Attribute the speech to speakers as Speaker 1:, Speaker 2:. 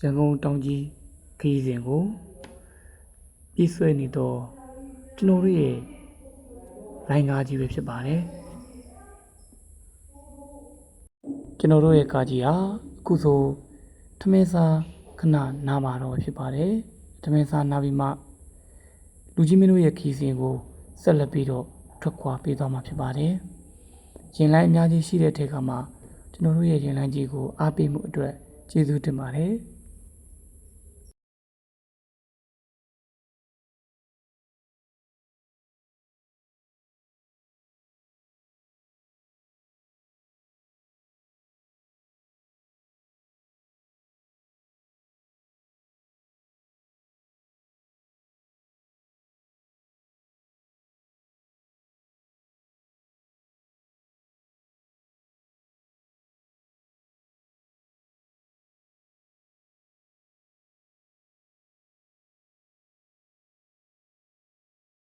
Speaker 1: ရန်ကုန်တောင်ကြီးခရီးစဉ်ကိုပြည့်စွဲနေတော့ကျွန်တော်တို့ရဲ့လိုင်းကားကြီးပဲဖြစ်ပါတယ်ကျွန်တော်တို့ရဲ့ကားကြီးဟာအခုဆိုထမင်းစားခဏနားမှာတော့ဖြစ်ပါတယ်ထမင်းစားနားပြီးမှလူကြီးမင်းတို့ရဲ့ခရီးစဉ်ကိုဆက်လက်ပြီးတော့ထွက်ခွာပေးသွားမှာဖြစ်ပါတယ်ရင်လိုင်းအများကြီးရှိတဲ့ထဲကမှကျွန်တော်တို့ရဲ့ရင်လိုင်းကြီးကိုအားပေးမှုအတွက်ကျေးဇူးတင်ပါတယ်